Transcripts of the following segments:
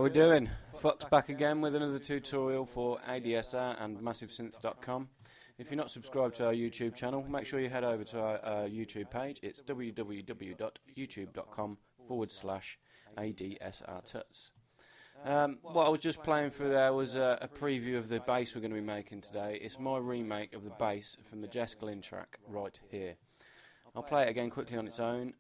we doing? Fox back again with another tutorial for ADSR and MassiveSynth.com. If you're not subscribed to our YouTube channel, make sure you head over to our YouTube page. It's www.youtube.com/ADSR tuts. What I was just playing through there was a preview of the bass we're going to be making today. It's my remake of the bass from the Jess Glynne track Right Here. I'll play it again quickly on its own.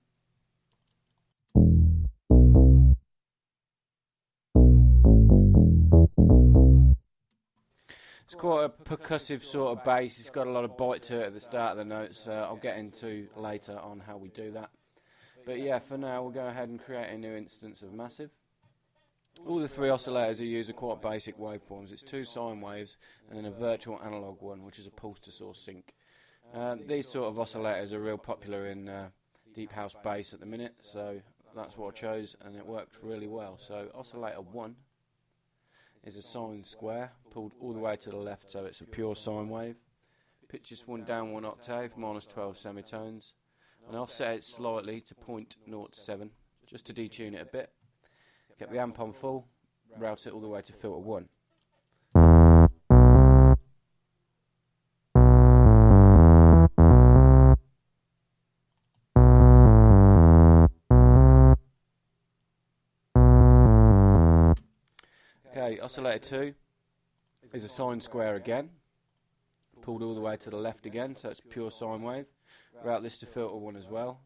It's quite a percussive sort of bass. It's got a lot of bite to it at the start of the notes. I'll get into later on how we do that. But yeah, for now we'll go ahead and create a new instance of Massive. All the three oscillators I use are quite basic waveforms. It's two sine waves and then a virtual analog one, which is a pulse to source sync. These sort of oscillators are real popular in deep house bass at the minute, so that's what I chose and it worked really well. So oscillator 1 is a sine square pulled all the way to the left, so it's a pure sine wave. Pitch this one down 1 octave, -12 semitones, and offset it slightly to 0.07 just to detune it a bit. Get the amp on full, route it all the way to filter 1. Okay, oscillator 2 is a sine square again, pulled all the way to the left again, so it's pure sine wave. Route this to filter 1 as well.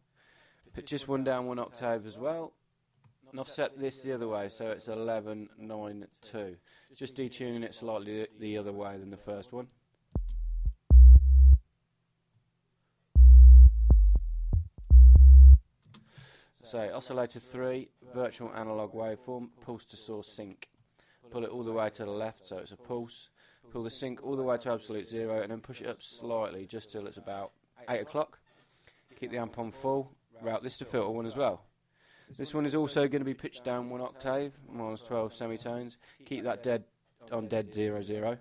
Pitch this one down 1 octave as well, and offset this the other way, so it's 1192. Just detuning it slightly the other way than the first one. So oscillator 3, virtual analog waveform, pulse to source sync. Pull it all the way to the left, so it's a pulse. Pull the sync all the way to absolute 0 and then push it up slightly just till it's about 8 o'clock. Keep the amp on full, route this to filter 1 as well. This one is also going to be pitched down 1 octave, -12 semitones. Keep that dead on dead 0, 0.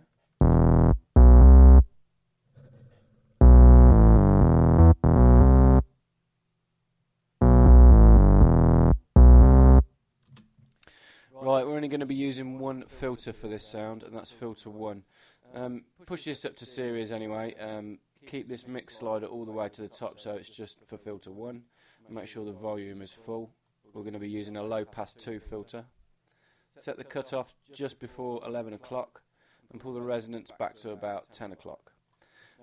Right, we're only going to be using one filter for this sound, and that's filter 1. Push this up to series anyway. Keep this mix slider all the way to the top, so it's just for filter 1. Make sure the volume is full. We're going to be using a low pass 2 filter. Set the cutoff just before 11 o'clock and pull the resonance back to about 10 o'clock.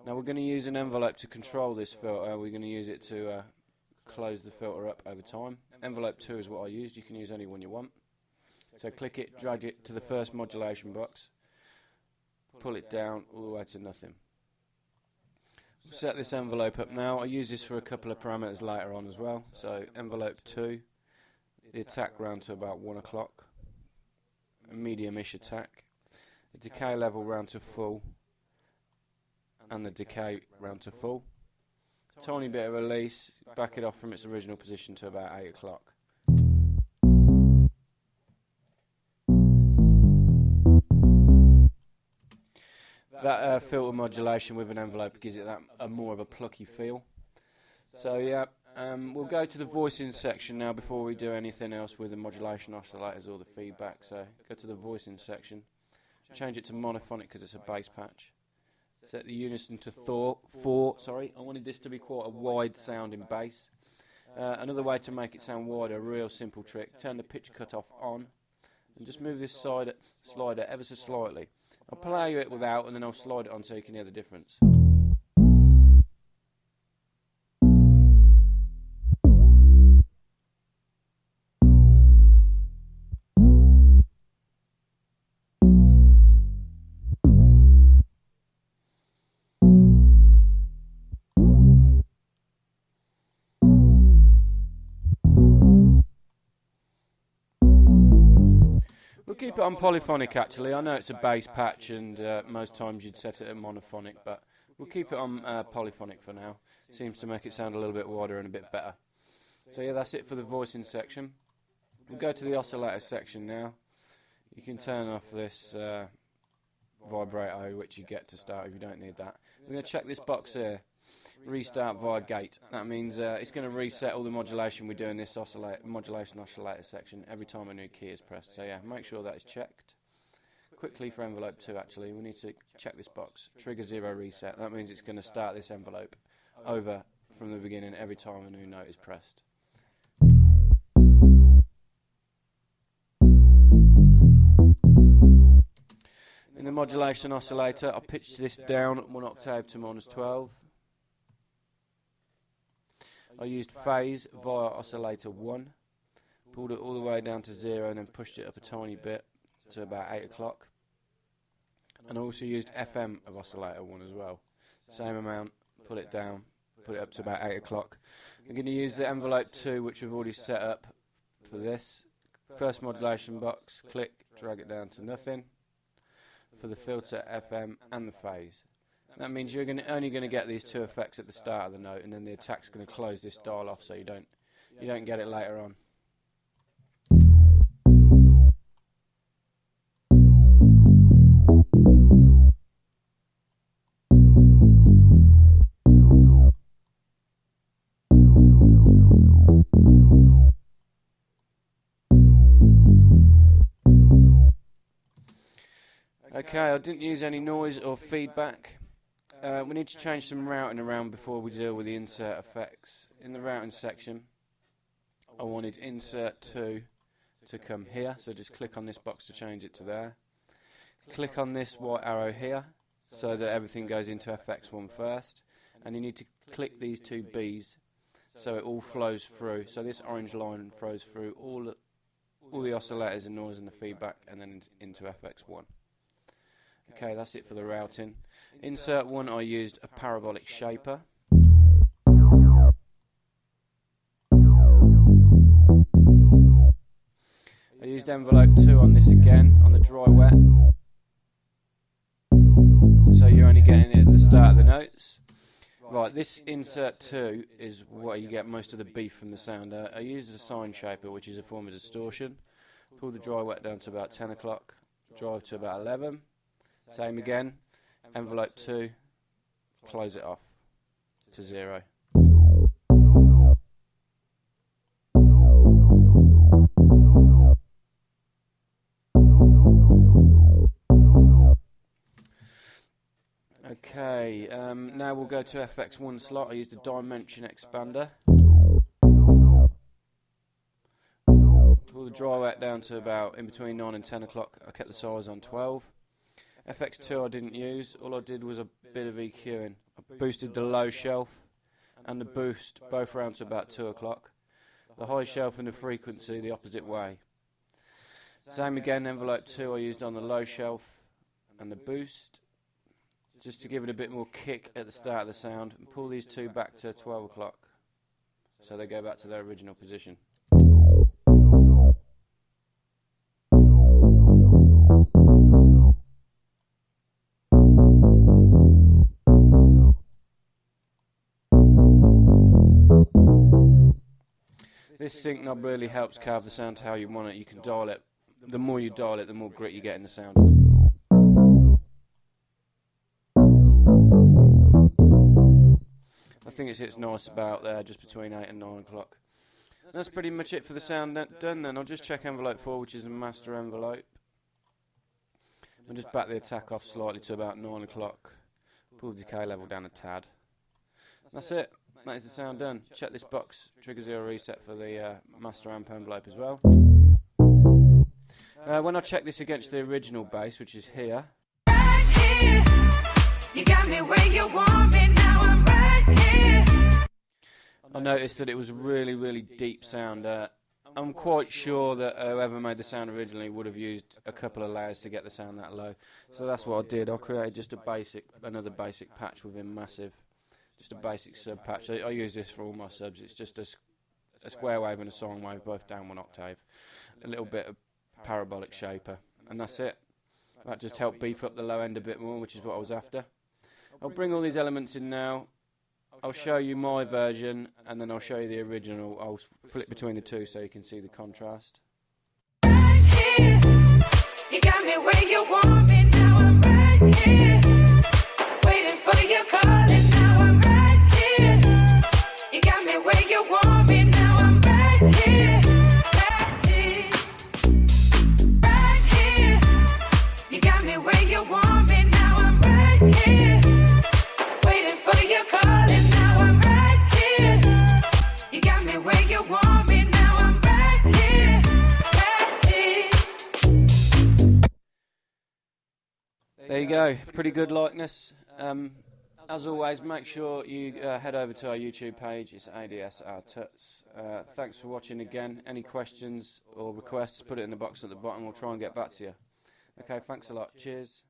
Now we're going to use an envelope to control this filter. We're going to use it to close the filter up over time. Envelope 2 is what I used. You can use any one you want. So click it, drag it to the first modulation box, pull it down all the way to nothing. We'll set this envelope up now. I use this for a couple of parameters later on as well. So envelope 2, the attack round to about 1 o'clock, a medium-ish attack, the decay level round to full, and the decay round to full. Tiny bit of release, back it off from its original position to about 8 o'clock. That filter modulation with an envelope gives it that more of a plucky feel. So yeah, we'll go to the voicing section now before we do anything else with the modulation oscillators or the feedback. So go to the voicing section, change it to monophonic because it's a bass patch. Set the unison to 4. Sorry, I wanted this to be quite a wide sounding bass. Another way to make it sound wider, a real simple trick: turn the pitch cutoff on and just move this slider ever so slightly. I'll play it without and then I'll slide it on so you can hear the difference. We'll keep it on polyphonic actually. I know it's a bass patch and most times you'd set it at monophonic, but we'll keep it on polyphonic for now. Seems to make it sound a little bit wider and a bit better. So yeah, that's it for the voicing section. We'll go to the oscillator section now. You can turn off this vibrato, which you get to start if you don't need that. We're going to check this box here. restart via gate. That means it's going to reset all the modulation we do in this modulation oscillator section every time a new key is pressed. So yeah, make sure that is checked. Quickly for envelope 2 actually, we need to check this box. Trigger 0 reset. That means it's going to start this envelope over from the beginning every time a new note is pressed. In the modulation oscillator, I pitched this down 1 octave to -12. I used phase via oscillator 1, pulled it all the way down to 0 and then pushed it up a tiny bit to about 8 o'clock. And I also used FM of oscillator 1 as well. Same amount, pull it down, put it up to about 8 o'clock. I'm going to use the envelope 2, which we've already set up for this. First modulation box, click, drag it down to nothing for the filter, FM and the phase. That means you're only going to get these two effects at the start of the note, and then the attack's going to close this dial off so you don't get it later on. Okay, I didn't use any noise or feedback. We need to change some routing around before we deal with the insert effects. In the routing section, I wanted insert 2 to come here, so just click on this box to change it to there. Click on this white arrow here, so that everything goes into FX1 first, and you need to click these two B's, so it all flows through. So this orange line flows through all the oscillators and noise and the feedback, and then into FX1. Okay, that's it for the routing. Insert 1, I used a parabolic shaper. I used envelope 2 on this again, on the dry wet. So you're only getting it at the start of the notes. Right, this insert 2 is where you get most of the beef from the sound. I used a sine shaper, which is a form of distortion. Pull the dry wet down to about 10 o'clock, drive to about 11. Same again, envelope 2, close it off to 0. Okay, now we'll go to FX1 slot. I used a dimension expander. Pull the dry wet down to about in between 9 and 10 o'clock. I kept the size on 12. FX2 I didn't use. All I did was a bit of EQing. I boosted the low shelf and the boost both around to about 2 o'clock. The high shelf and the frequency the opposite way. Same again, envelope 2 I used on the low shelf and the boost, just to give it a bit more kick at the start of the sound, and pull these two back to 12 o'clock so they go back to their original position. This sync knob really helps carve the sound to how you want it. You can dial it. The more you dial it, the more grit you get in the sound. I think it sits nice about there, just between 8 and 9 o'clock. That's pretty much it for the sound done then. I'll just check envelope 4, which is the master envelope. I'll just back the attack off slightly to about 9 o'clock. Pull the decay level down a tad. That's it. That is the sound done. Check this box, trigger 0 reset for the master amp envelope as well. When I check this against the original bass, which is here, you got me where you want me, now I'm right here. I noticed that it was a really, really deep sound. I'm quite sure that whoever made the sound originally would have used a couple of layers to get the sound that low. So that's what I did. I created just another basic patch within Massive. Just a basic sub patch. I use this for all my subs. It's just a square wave and a sine wave, both down 1 octave. A little bit of parabolic shaper, and that's it. That just helped beef up the low end a bit more, which is what I was after. I'll bring all these elements in now. I'll show you my version, and then I'll show you the original. I'll flip between the two so you can see the contrast. You got me where you want me, now I'm right here. Waiting for your call, and now I'm right here. There you go, pretty good likeness. As always, make sure you head over to our YouTube page. It's ADSR Tuts. Thanks for watching again. Any questions or requests, put it in the box at the bottom. We'll try and get back to you. Okay, thanks a lot. Cheers.